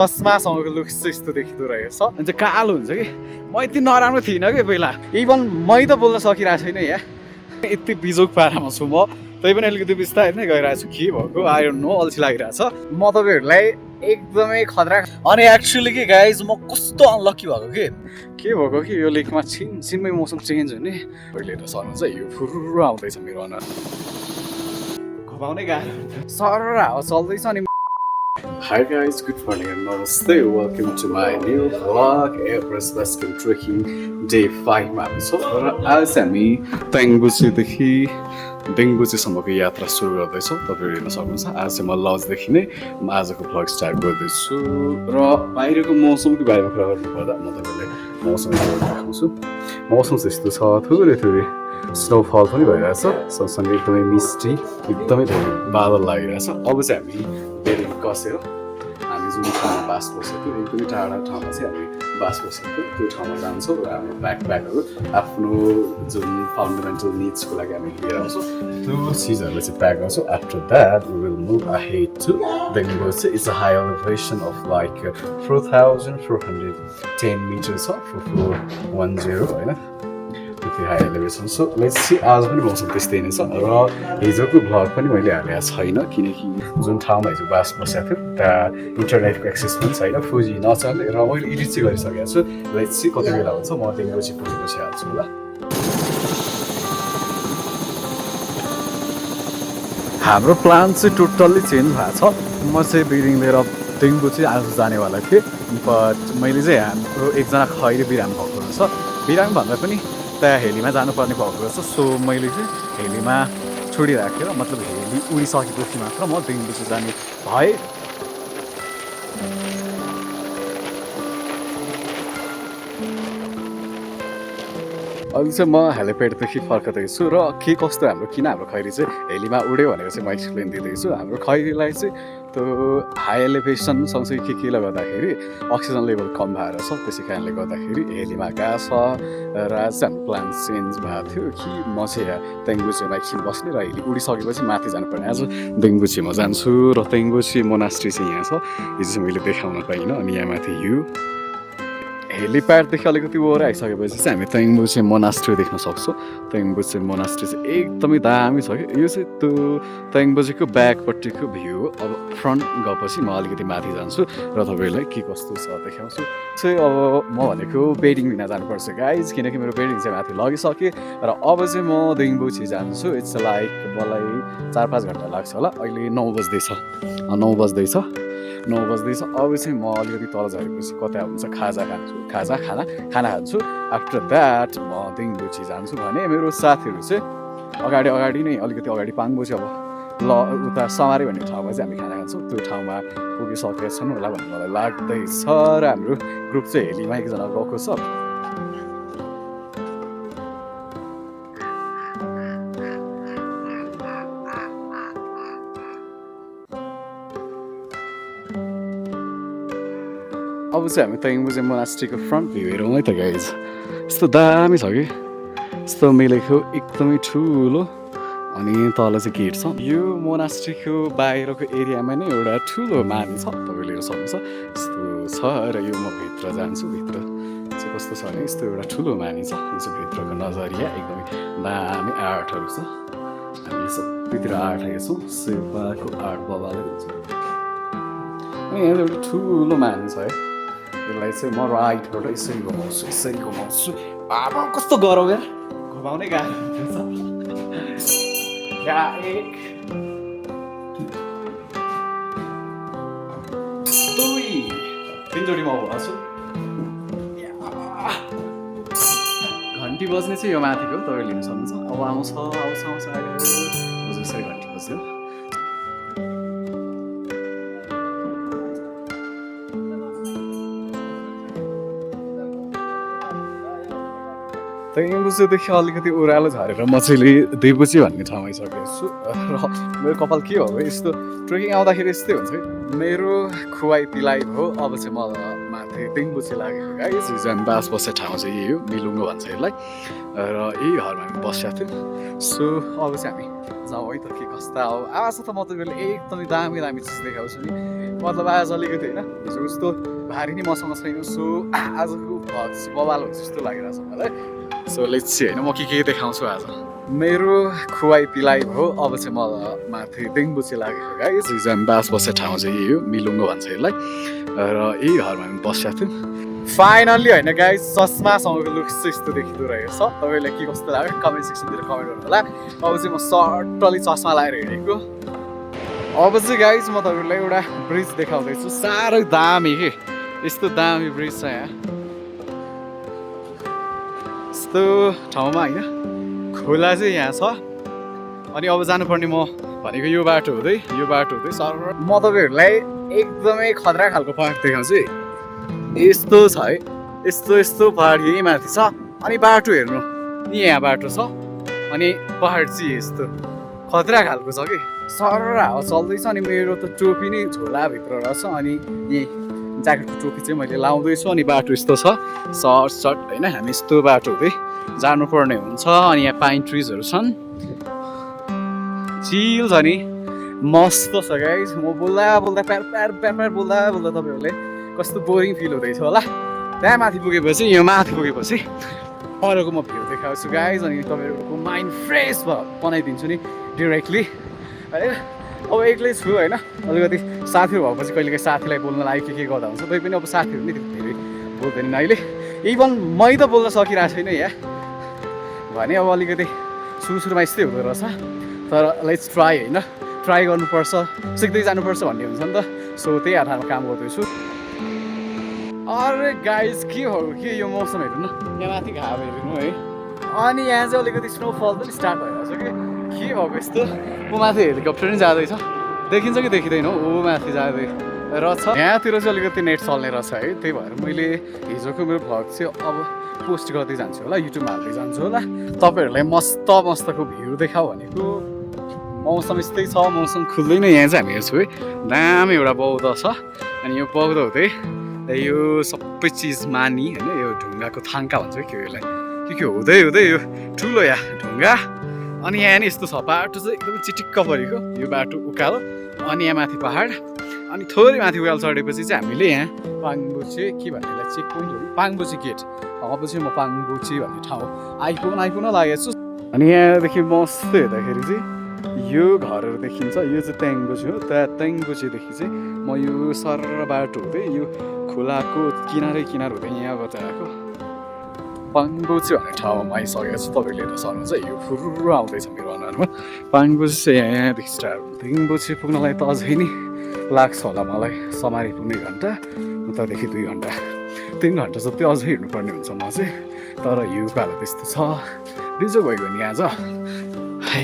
चस्मासँगको looks चाहिँ यस्तो देखिँदो रहेछ अनि चाहिँ कालो हुन्छ कि म यति नराम्रो थिइनँ कि पहिला इभन मै त बोल्न सकिरहेको छैन यहाँ यति बिजोक पारामा छु म तै पनि अलिकति बिस्तारै नै गइरहेको छु के भएको आई डोन्ट नो अल्छी लागिरहेछ म तपाईँहरूलाई एकदमै खतरा अनि एक्चुअली के गाइज म कस्तो अनलकी भएको के भएको कि यो लेकमा छिनछिनमै मौसम चेन्ज हुने अहिले त सर्नु चाहिँ यो फुर्र आउँदैछ मेरो अनुहार घपाउनै गाह्रो सर हावा चल्दैछ अनि Hi guys, good morning and namaste. Welcome to my new vlog, Everest Basket Trekking Day 5 मा हामी छौँ र आज हामी तेङ्बुचीदेखि डेङ्बुचीसम्मको यात्रा सुरु गर्दैछौँ। तपाईँहरू हेर्न सक्नुहुन्छ आज चाहिँ म लजदेखि नै आजको भ्लग स्टार्ट गर्दैछु र बाहिरको मौसमको बारेमा कुरा गर्नुपर्दा म तपाईँलाई मौसम देखाउँछु। मौसम चाहिँ यस्तो छ थोरै स्नोफल पनि भइरहेछ सँगसँगै एकदमै मिस्टी एकदमै धेरै बादल लागिरहेछ। अब चाहिँ हामी बेरिङ कसेर हामी जुन ठाउँमा बास बसेको थियो एकदमै टाढा ठाउँमा चाहिँ हामी बास बसेको थियो त्यो ठाउँमा जान्छौँ र हाम्रो ब्याकप्याकहरू आफ्नो जुन फन्डामेन्टल निड्सको लागि हामी लिएर आउँछौँ त्यो चिजहरूलाई चाहिँ प्याक गर्छौँ। After that we will move ahead to Dengboche it's a high elevation of like 4410 metre छ 4410 होइन त्यति high elevation. So let's see आज पनि मौसम त्यस्तै नै छ र हिजोको भ्लग पनि मैले हालेको छैन किनकि जुन ठाउँमा हिजो बास बसेको थियो त्यहाँ इन्टरनेटको एक्सेस पनि छैन फुजी नचल्ने र मैले एडिट चाहिँ गरिसकेको छु। लेट्स सी कति बेला हुन्छ म डेङ्गुची पुगेपछि हाल्छु ल। हाम्रो प्लान चाहिँ टोटल्ली चेन्ज भएको छ। म चाहिँ बिरिङ लिएर डेङ्गुची आज जानेवाला थिएँ बट मैले चाहिँ हाम्रो एकजना खैरे बिरामी भएको रहेछ बिरामी भन्दा पनि त्यहाँ हेलीमा जानुपर्ने भएको रहेछ। सो मैले चाहिँ हेलीमा छोडिराखेर मतलब हेली उडिसकेपछि मात्र म डेङ्गुची जाने भएँ। अहिले चाहिँ म हेलिप्याडदेखि फर्कँदैछु र के कस्तो किन हाम्रो खैरी चाहिँ हेलीमा उड्यो भनेर चाहिँ म एक्सप्लेन दिँदैछु। हाम्रो खैरीलाई चाहिँ त्यो हाई एलिभेसन सँगसँगै केले गर्दाखेरि अक्सिजन लेभल कम भएर छ त्यसै कारणले गर्दाखेरि हेलीमा गएको छ र आज चाहिँ हाम्रो प्लान चेन्ज भएको थियो कि म चाहिँ तेङ्बुचीमा एकछिन बस्ने र हेली उडिसकेपछि माथि जानुपर्ने। आज डेङ्बुचीमा जान्छु र तेङ्बुची मोनास्ट्री चाहिँ यहाँ छ यो चाहिँ मैले देखाउन पाइनँ अनि यहाँ माथि यो हेलिप्याडदेखि अलिकति वर आइसकेपछि चाहिँ हामी तेङ्बुची मोनास्ट्री देख्न सक्छौँ। तेङ्बुची मोनास्ट्री चाहिँ एकदमै दामी छ कि यो चाहिँ त्यो तेङ्बुचीको ब्याकपट्टिको भ्यू हो। अब फ्रन्ट गएपछि म अलिकति माथि जान्छु र तपाईँहरूलाई के कस्तो छ देखाउँछु। चाहिँ अब म भनेको बेडिङ लिन जानुपर्छ गाइज किनकि मेरो बेडिङ चाहिँ माथि लगिसकेँ र अब चाहिँ म डेङ्बुची जान्छु। इट्स लाइक मलाई 4-5 घन्टा लाग्छ होला। अहिले 9 बज्दैछ अब चाहिँ म अलिकति तल झरेपछि कता हुन्छ खाना खान्छु। आफ्टर द्याट म डेङ्बुची जान्छु भने मेरो साथीहरू चाहिँ अगाडि नै अलिकति अगाडि पाङबुची अब ल उता समारे भन्ने ठाउँमा चाहिँ हामी खाना खान्छौँ त्यो ठाउँमा पुगिसकेका छन् होला भन्ने मलाई लाग्दैछ र हाम्रो ग्रुप चाहिँ हेलीमा एकजना गएको छ। अब चाहिँ हामी तेङ्बुची मोनास्ट्रीको फ्रन्ट भ्यू हेरौँ है त गाइज। यस्तो दामी छ कि यस्तो मिलेको एकदमै ठुलो अनि तल चाहिँ गेट छ। यो मोनास्ट्रीको बाहिरको एरियामा नै एउटा ठुलो मानी छ तपाईँले हेर्न सक्नुहुन्छ यस्तो छ र यो म भित्र जान्छु। भित्र चाहिँ कस्तो छ भने यस्तो एउटा ठुलो मानी छ यो चाहिँ भित्रको नजरिया एकदमै दामी आर्टहरू छ। हामीले सबैतिर आर्ट हेर्छौँ शेर्पाको आर्ट बबालै हुन्छ अनि यहाँ एउटा ठुलो मानी छ है। यसलाई चाहिँ म राइटबाट यसरी घुमाउँछु। अब कस्तो गरौँ यार घुमाउनै गाह्रो हुन्छ। यहाँ 1 2 3चोटि म घुमाउँछु। घन्टी बज्ने चाहिँ यो माथिको तपाईँले लिन सक्नुहुन्छ। अब आउँछ हजुर यसरी घन्टी बज्यो। तेङ्बुचेदेखि अलिकति ओह्रालो झरेर म चाहिँ दुईबुची भन्ने ठाउँमा आइसकेको छु र मेरो कपाल के हो यस्तो ट्रेकिङ आउँदाखेरि यस्तै हुन्छ मेरो खुवाई पिलाइ भयो अब चाहिँ म माथि तेङ्बुची लागेको गाइस हिजो हामी बास बस्ने ठाउँ चाहिँ यही हो मिलुङ्गो भन्छ यसलाई र यही घरमा हामी बसेका थियौँ सो अब चाहिँ हामी जाउँ है त के कस्ता हो आज त म तपाईँले एकदमै दामी दामी चिज देखाउँछु नि मतलब आज अलिकति होइन हिजो उस्तो भारी नै मसँग छैन सो आजको भ्लग चाहिँ बवाल हुन्छ जस्तो लागिरहेको छ मलाई सो लेट्स सी होइन म के देखाउँछु आज मेरो खुवाई पिलाइ भयो अब चाहिँ म माथि तेङ्बुची लागेको गाइस हिजो हामी बास बस्ने ठाउँ चाहिँ यही हो मिलुङ्गो भन्छ यसलाई र यही घरमा हामी बसेका थियौँ फाइनल्ली होइन गाइस चस्मासँगको लुक्स चाहिँ यस्तो देखिँदो रहेछ तपाईँलाई के कस्तो लाग्यो कमेन्ट सेक्सनतिर कमेन्ट गर्नु होला अब चाहिँ म सर्टली चस्मा लगाएर हिँडेको अब चाहिँ गाइस म तपाईँहरूलाई एउटा ब्रिज देखाउँदैछु साह्रै दामी के यस्तो दामी ब्रिज छ यहाँ यस्तो ठाउँमा होइन खोला चाहिँ यहाँ छ अनि अब जानुपर्ने म भनेको यो बाटो हुँदै सर म तपाईँहरूलाई एकदमै खतरा खालको पहाड देखाउँछु यस्तो छ है यस्तो पहाड यही माथि छ अनि बाटो हेर्नु यहाँ बाटो छ अनि पहाड चाहिँ यस्तो खतरा खालको छ कि सर हावा चल्दैछ अनि मेरो त टोपी नै झोलाभित्र रहेछ अनि यही ज्याकेटको टोपी चाहिँ मैले लाउँदैछु अनि बाटो यस्तो छ सर्ट होइन हामी यस्तो बाटो हुँदै जानुपर्ने हुन्छ अनि यहाँ पाइन ट्रिजहरू छन् चिल छ नि मस्त छ गाइस म बोल्दा प्यार बोल्दा तपाईँहरूले कस्तो बोरिङ फिल हुँदैछ होला त्यहाँ माथि पुगेपछि यो माथि पुगेपछि अरूको म भ्यू देखाउँछु गाइस अनि तपाईँहरूको माइन्ड फ्रेस बनाइदिन्छु नि डिरेक्टली है अब एक्लै छु होइन अलिकति साथीहरू भएपछि कहिलेकाहीँ साथीलाई बोल्न लागि के गर्दा हुन्छ तै पनि अब साथीहरू नि धेरै बोल्दैनन् अहिले इभन मै त बोल्न सकिरहेको छैन यहाँ भने अब अलिकति सुरुमा यस्तै हुँदो रहेछ तर लेट्स ट्राई होइन ट्राई गर्नुपर्छ सिक्दै जानुपर्छ भन्ने हुन्छ नि त सो त्यही आधारमा काम गर्दैछु अरे गाइस के हो के यो मौसम हेर्नु न यहाँ माथि घाम हेर्नु है अनि यहाँ चाहिँ अलिकति स्नोफल पनि स्टार्ट भइरहेको छ कि के भएको यस्तो ऊ माथि हेलिकप्टर पनि जाँदैछ देखिन्छ कि देखिँदैन ऊ माथि जाँदै रहेछ यहाँतिर चाहिँ अलिकति नेट चल्ने रहेछ है त्यही भएर मैले हिजोको मेरो भ्लग चाहिँ अब पोस्ट गर्दै जान्छु होला युट्युबमा हाल्दै जान्छु होला तपाईँहरूलाई मस्तको भ्यू देखाऊ भनेको मौसम यस्तै छ मौसम खुल्दैन यहाँ चाहिँ हामी हेर्छु है दामी एउटा बौद्ध छ अनि यो बौद्ध हुँदै यो सबै चिज मानी होइन यो ढुङ्गाको थाङ्का भन्छ के यसलाई के हुँदै यो ठुलो या ढुङ्गा अनि यहाँ नि यस्तो छ बाटो चाहिँ एकदम चिटिक्क परेको यो बाटो उकालो अनि यहाँ माथि पहाड अनि थोरै माथि उकालो चढेपछि चाहिँ हामीले यहाँ पाङबुचे के भन्नेलाई चेक पोइन्ट हो पाङबुचे गेट अब चाहिँ म पाङबुचे भन्ने ठाउँ आइपुग्न लागेको छु अनि यहाँदेखि मस्त हेर्दाखेरि चाहिँ यो घरहरू देखिन्छ यो चाहिँ तेङ्बुचे हो तेङ्बुचेदेखि चाहिँ म यो सर बाटो हुँदै यो खोलाको किनारै हुँदै यहाँबाट आएको पाङबुचे भन्ने ठाउँमा आइसकेको छु तपाईँले हेर्न सक्नुहुन्छ यो फुरु आउँदैछ मेरो अनुहारमा पाङबुचे चाहिँ यहाँदेखि स्टार्ट तेङ्बुचे पुग्नलाई त अझै नै लाग्छ होला मलाई समारी पुग्ने घन्टा उतादेखि 2 घन्टा 3 घन्टा जति अझै हिँड्नुपर्ने हुन्छ म चाहिँ तर हिउँको हालत त्यस्तो छ बिजोग भइगयो नि आज है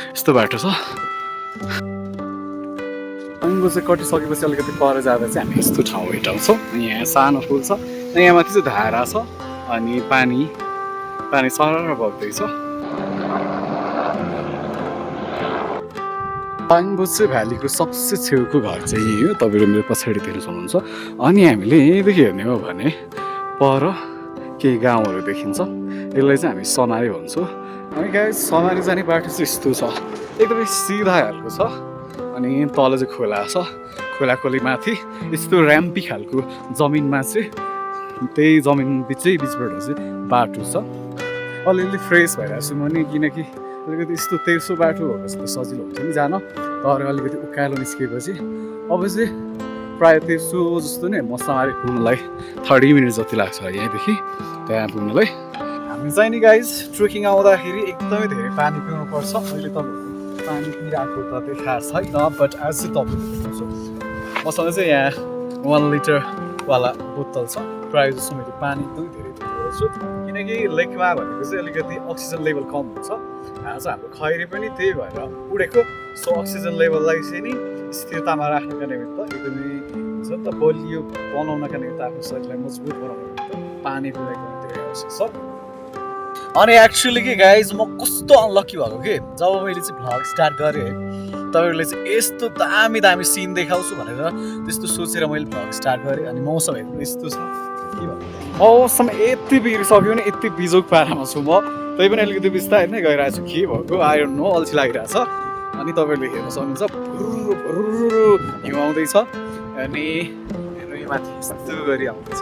यस्तो बाटो छ पाङबुचे कटिसकेपछि अलिकति पर जाँदा चाहिँ हामी यस्तो ठाउँ भेटाउँछौँ यहाँ सानो पुल छ यहाँ माथि चाहिँ धारा छ अनि पानी सरर बग्दैछ पाङबुचे भ्यालीको सबसे छेउको घर चाहिँ यही हो तपाईँहरू मेरो पछाडितिर सक्नुहुन्छ अनि हामीले यहीँदेखि हेर्ने हो भने पर केही गाउँहरू देखिन्छ यसलाई चाहिँ हामी समारी भन्छौँ अनि गाइस समारी जाने बाटो चाहिँ यस्तो छ एकदमै सिधा खालको छ अनि तल चाहिँ खोला छ खोलाकोले माथि यस्तो ऱ्याम्पी खालको जमिनमा चाहिँ त्यही जमिन बिचबाट चाहिँ बाटो छ अलिअलि फ्रेस भइरहेको छु म नि किनकि अलिकति यस्तो तेर्सो बाटो भएको जस्तो सजिलो हुन्छ नि जान तर अलिकति उकालो निस्केपछि अब चाहिँ प्रायः तेर्सो जस्तो नै म समारी पुग्नलाई 30 मिनट जति लाग्छ यहाँदेखि त्यहाँ पुग्नलाई हामी चाहिँ नि गाइज ट्रेकिङ आउँदाखेरि एकदमै धेरै पानी पिउनुपर्छ अहिले तपाईँहरू पानी पिइरहेको त देखाएको छैन बट आज चाहिँ तपाईँहरू देख्छु मसँग चाहिँ यहाँ 1 लिटरवाला बोतल छ प्रायः जस्तो मैले पानी एकदमै धेरै पिइरहेको छु किनकि लेकमा भनेको चाहिँ अलिकति अक्सिजन लेभल कम हुन्छ आज हाम्रो खैरी पनि त्यही भएर उडेको सो अक्सिजन लेभललाई चाहिँ नि स्थिरतामा राख्नका निमित्त एकदमै हुन्छ नि त बलियो बनाउनका निमित्त आफ्नो शरीरलाई मजबुत बनाउनको निमित्त पानी पिउनेको धेरै आवश्यक छ अनि एक्चुअली के गाइज म कस्तो अनलकी भएको के जब मैले चाहिँ भ्लग स्टार्ट गरेँ है तपाईँहरूले चाहिँ यस्तो दामी दामी सिन देखाउँछु भनेर त्यस्तो सोचेर मैले भ्लग स्टार्ट गरेँ अनि मौसम हेर्नु यस्तो छ के भन्नु मौसम यति बिग्रिसक्यो नि यति बिजोग पारामा छु म तै पनि अलिकति बिस्तारै नै गइरहेको छु के भएको आई डोन्ट नो अल्छी लागिरहेछ अनि तपाईँहरूले हेर्न सक्नुहुन्छ हिउँ आउँदैछ अनि हेर्नु यो माथि यस्तो गरी आउँदैछ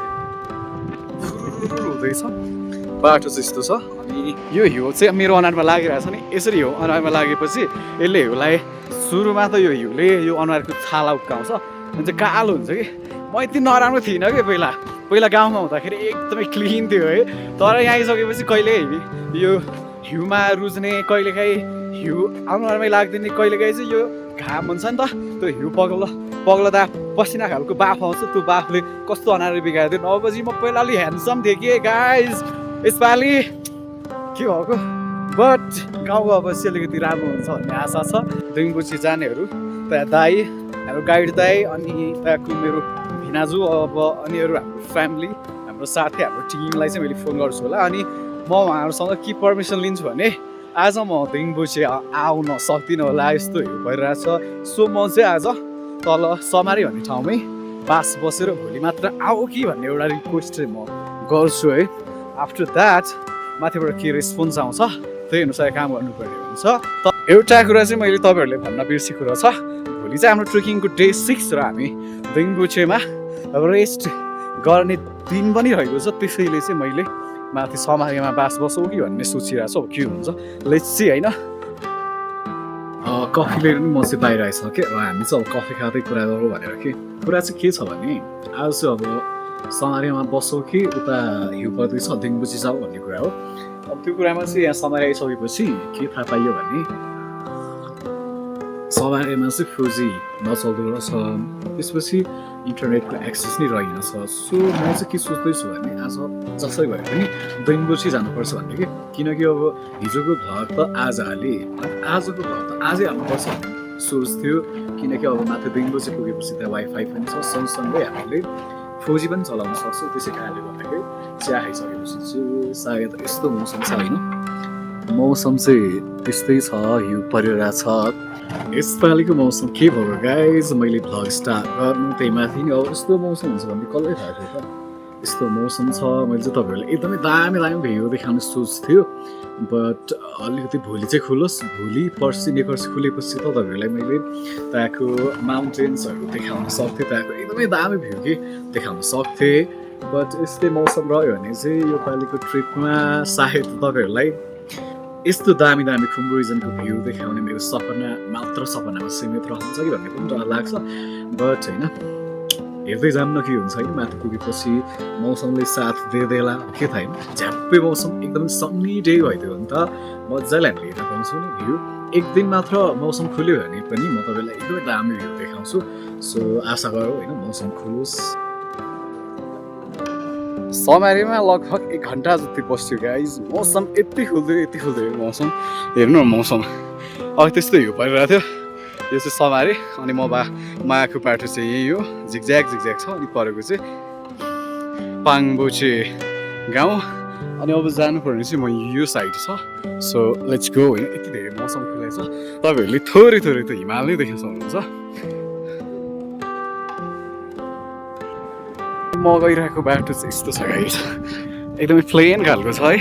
हुँदैछ बाटो चाहिँ यस्तो छ अनि यो हिउँ चाहिँ मेरो अनुहारमा लागिरहेछ नि यसरी हिउँ अनुहारमा लागेपछि यसले हिउँलाई सुरुमा त यो हिउँले यो अनुहारको छाला उक्काउँछ अनि चाहिँ कालो हुन्छ कि म यति नराम्रो थिइनँ कि पहिला गाउँमा हुँदाखेरि एकदमै क्लिन थियो है तर यहाँ आइसकेपछि कहिले यो हिउँमा रुच्ने कहिलेकाहीँ हिउँ अनुहारमै लाग्दैन कहिलेकाहीँ चाहिँ यो घाम हुन्छ नि त त्यो हिउँ पग्लदा पसिना खालको बाफ आउँछ त्यो बाफले कस्तो अनुहार बिगारिदियो नभएपछि म पहिला अलि ह्यान्डसम थिएँ कि गाइज यसपालि के भएको बट गाउँ गएपछि अलिकति राम्रो हुन्छ भन्ने आशा छ दिङबुची जानेहरू त्यहाँ दाई हाम्रो गाइड दाई अनि त्यहाँको मेरो भिनाजु अब अनि अरू हाम्रो फ्यामिली हाम्रो साथी हाम्रो टिमलाई चाहिँ मैले फोन गर्छु होला अनि म उहाँहरूसँग के पर्मिसन लिन्छु भने आज म दिङबुची आउन सक्दिनँ होला यस्तो भइरहेछ सो म चाहिँ आज तल समारी भन्ने ठाउँमै बास बसेर भोलि मात्र आऊ कि भन्ने एउटा रिक्वेस्ट चाहिँ म गर्छु है आफ्टर द्याट माथिबाट के रेस्पोन्स आउँछ त्यही अनुसार काम गर्नुपर्ने हुन्छ एउटा कुरा चाहिँ मैले तपाईँहरूले भन्न बिर्सेको कुरा छ भोलि चाहिँ हाम्रो ट्रेकिङको डे 6 र हामी दिङबुचेमा रेस्ट गर्ने दिन पनि रहेको छ त्यसैले चाहिँ मैले माथि समारीमा बास बसौँ कि भन्ने सोचिरहेको छु के हुन्छ लेट्स सी होइन कफी लिएर पनि म चाहिँ बाहिर आइसकेँ हामी चाहिँ अब कफी खाँदै कुरा गरौँ भनेर कि कुरा चाहिँ के छ भने आज चाहिँ अब समारीमा बसौँ कि उता हिउँ पर्दैछ दिङबुची जाऊ भन्ने कुरा हो अब त्यो कुरामा चाहिँ यहाँ समारी आइसकेपछि के थाहा पाइयो भने समारीमा चाहिँ फोजी नचल्दो रहेछ त्यसपछि इन्टरनेटको एक्सेस नै रहेनछ सो म चाहिँ के सोच्दैछु भने आज जसै भए पनि दिङबुची जानुपर्छ भन्ने कि किनकि अब हिजोको भ्लग त आज हालेँ आजको भ्लग त आजै हाल्नुपर्छ भन्ने सोच थियो किनकि अब माथि दिङबुची पुगेपछि त्यहाँ वाइफाई पनि छ सँगसँगै हामीले फोजी पनि चलाउन सक्छौँ त्यसै कारणले गर्दाखेरि चिया खाइसकेपछि चाहिँ सायद यस्तो मौसम छ होइन मौसम चाहिँ त्यस्तै छ हिउँ परिरहेको छ यसपालिको मौसम के भयो गाइज मैले भ्लग स्टार्ट गर्नु त्यही माथि नि अब यस्तो मौसम हुन्छ भन्ने कसले थाहा थियो त यस्तो मौसम छ मैले चाहिँ तपाईँहरूलाई एकदमै दामी दामी भ्यू देखाउने सोच थियो बट अलिकति भोलि चाहिँ खुलोस् भोलि पर्सि नेपर्सि खुलेपछि त तपाईँहरूलाई मैले त्यहाँको माउन्टेन्सहरू देखाउन सक्थेँ त्यहाँको एकदमै दामी भ्यू कि देखाउन सक्थेँ बट यस्तै मौसम रह्यो भने चाहिँ यो पालिको ट्रिपमा सायद तपाईँहरूलाई यस्तो दामी दामी खुम्बु रिजनको भ्यू देखाउने मेरो सपना मात्र सपनामा सीमित रहन्छ कि भन्ने पनि डर लाग्छ बट होइन हेर्दै जान्न के हुन्छ होइन माथि पुगेपछि मौसमले साथ दिँदैला के थाहा होइन झ्याप्पै मौसम एकदम सन्नी डे भइदियो भने त मजाले हामीले हेर्न पाउँछौँ नि भ्यू एक दिन मात्र मौसम खुल्यो भने पनि म तपाईँलाई एकदमै दामी भ्यू देखाउँछु सो आशा गरौँ होइन मौसम खुलोस् समारीमा लगभग 1 घन्टा जति बस्यो गाइज मौसम यति खुल्दै मौसम हेर्नु न मौसम अब त्यस्तो हिउँ परिरहेको थियो यो चाहिँ समारी अनि मायाको बाटो चाहिँ यही हो झिकझ्याक छ अनि परेको चाहिँ पाङबुचे गाउँ अनि अब जानुपर्ने चाहिँ म यो साइड छ सो लेट्स गो होइन यति धेरै मौसम खुलेको छ तपाईँहरूले थोरै त हिमाल नै देख्न सक्नुहुन्छ म गइरहेको बाटो चाहिँ यस्तो छ गाइस एकदमै प्लेन खालको छ है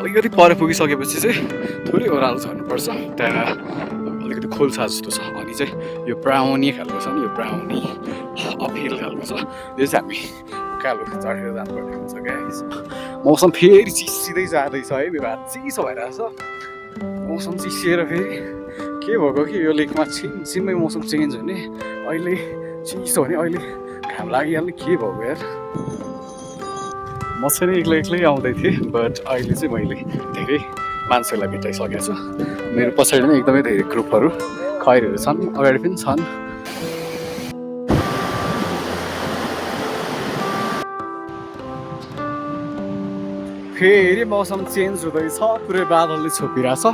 अलिकति पर पुगिसकेपछि चाहिँ थोरै ओह्रालो झर्नुपर्छ त्यहाँ अलिकति खोल्सा जस्तो छ अनि चाहिँ यो ब्राउनी खालको छ नि यो ब्राउनी अपहिल खालको छ यो चाहिँ हामी उकालो चढेर जानुपर्ने हुन्छ गाइस मौसम फेरि चिसिँदै जाँदैछ है मेरो हात चिसो भइरहेछ मौसम चिसिएर फेरि के भएको कि यो लेकमा छिनछिनमै मौसम चेन्ज हुने अहिले चिसो भने अहिले घाम लागिहाल्ने के भयो यार म चाहिँ एक्लै आउँदै थिएँ बट अहिले चाहिँ मैले धेरै मान्छेलाई भेटाइसकेको छु मेरो पछाडि नै एकदमै धेरै ग्रुपहरू खैरहरू छन् अगाडि पनि छन् फेरि मौसम चेन्ज हुँदैछ पुरै बादलले छोपिरहेछ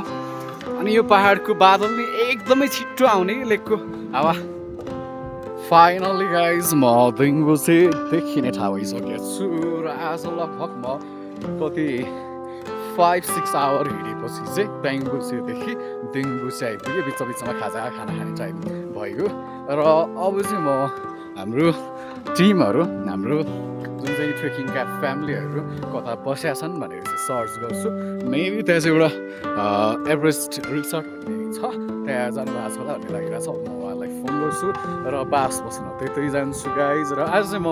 अनि यो पहाडको बादल नि एकदमै छिट्टो आउने लेकको हावा फाइनली गाइज म दिङबुचे देखिने ठाउँ आइसकेको छु र आज लगभग म कति 5-6 आवर हिँडेपछि चाहिँ पेङ्गुसेदेखि दिङबुसे आइपुग्यो बिचमा खाजा खाना खाने टाइम भयो र अब चाहिँ म हाम्रो टिमहरू हाम्रो जुन चाहिँ ट्रेकिङ क्याब फ्यामिलीहरू कता बसेका छन् भनेर चाहिँ सर्च गर्छु मेबी त्यहाँ चाहिँ एउटा एभरेस्ट रिसर्ट भन्ने छ त्यहाँ जानु भएको छ होला भन्ने लागिरहेको छ म उहाँलाई फोन गर्छु र बास बस्न त्यतै जान्छु गाइज र आज चाहिँ म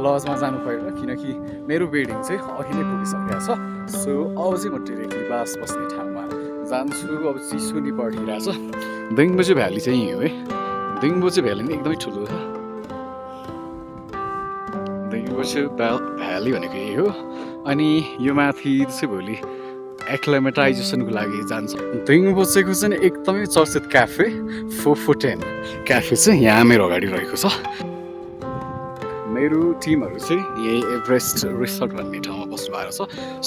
लजमा जानु परेन किनकि मेरो बेडिङ चाहिँ अघि नै पुगिसकेको छ सो अब चाहिँ म डिरेक्टली बास बस्ने ठाउँमा जान्छु अब चिसो नि परिरहेछ दिङबुचे भ्याली चाहिँ यही हो है दिङबुचे भ्याली नि एकदमै ठुलो छ दिङबुचे भ्याली भनेको यही हो अनि यो माथि चाहिँ भोलि एक्लेमेटाइजेसनको लागि जान्छ दिङबुचेको चाहिँ एकदमै चर्चित क्याफे 410 क्याफे चाहिँ यहाँ मेरो अगाडि रहेको छ मेरो टिमहरू चाहिँ यही एभरेस्ट रिसोर्ट भन्ने ठाउँमा बस्नु भएको छ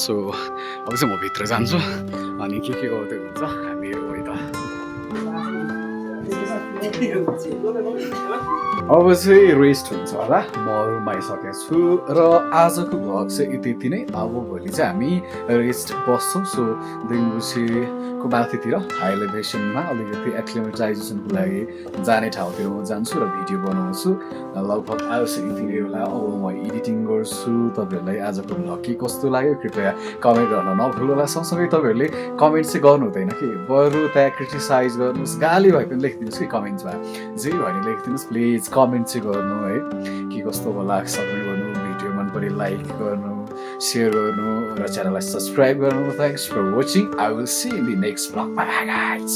सो अब चाहिँ म भित्र जान्छु अनि के गर्दै हुन्छ हामीहरू है त अब चाहिँ रेस्ट हुन्छ होला म रुममा आइसकेको छु र आजको भ्लग चाहिँ यति नै अब भोलि चाहिँ हामी रेस्ट बस्छौँ सो दिङबुसेको माथितिर हाई एलिभेसनमा अलिकति एक्लिमेटाइजेसनको लागि जाने ठाउँतिर म जान्छु र भिडियो बनाउँछु लगभग आज चाहिँ यति नै होला अब म एडिटिङ गर्छु तपाईँहरूलाई आजको भ्लग के कस्तो लाग्यो कृपया कमेन्ट गर्न नभुल्नु होला सँगसँगै तपाईँहरूले कमेन्ट चाहिँ गर्नु हुँदैन कि बरु त्यहाँ क्रिटिसाइज गर्नुहोस् गाली भए पनि लेखिदिनुहोस् कि कमेन्टमा जे भने लेखिदिनुहोस् प्लिज कमेन्ट चाहिँ गर्नु है के कस्तो होला सबै गर्नु भिडियो मन पऱ्यो लाइक गर्नु सेयर गर्नु र च्यानललाई सब्सक्राइब गर्नु thanks for watching I will see in the next vlog bye guys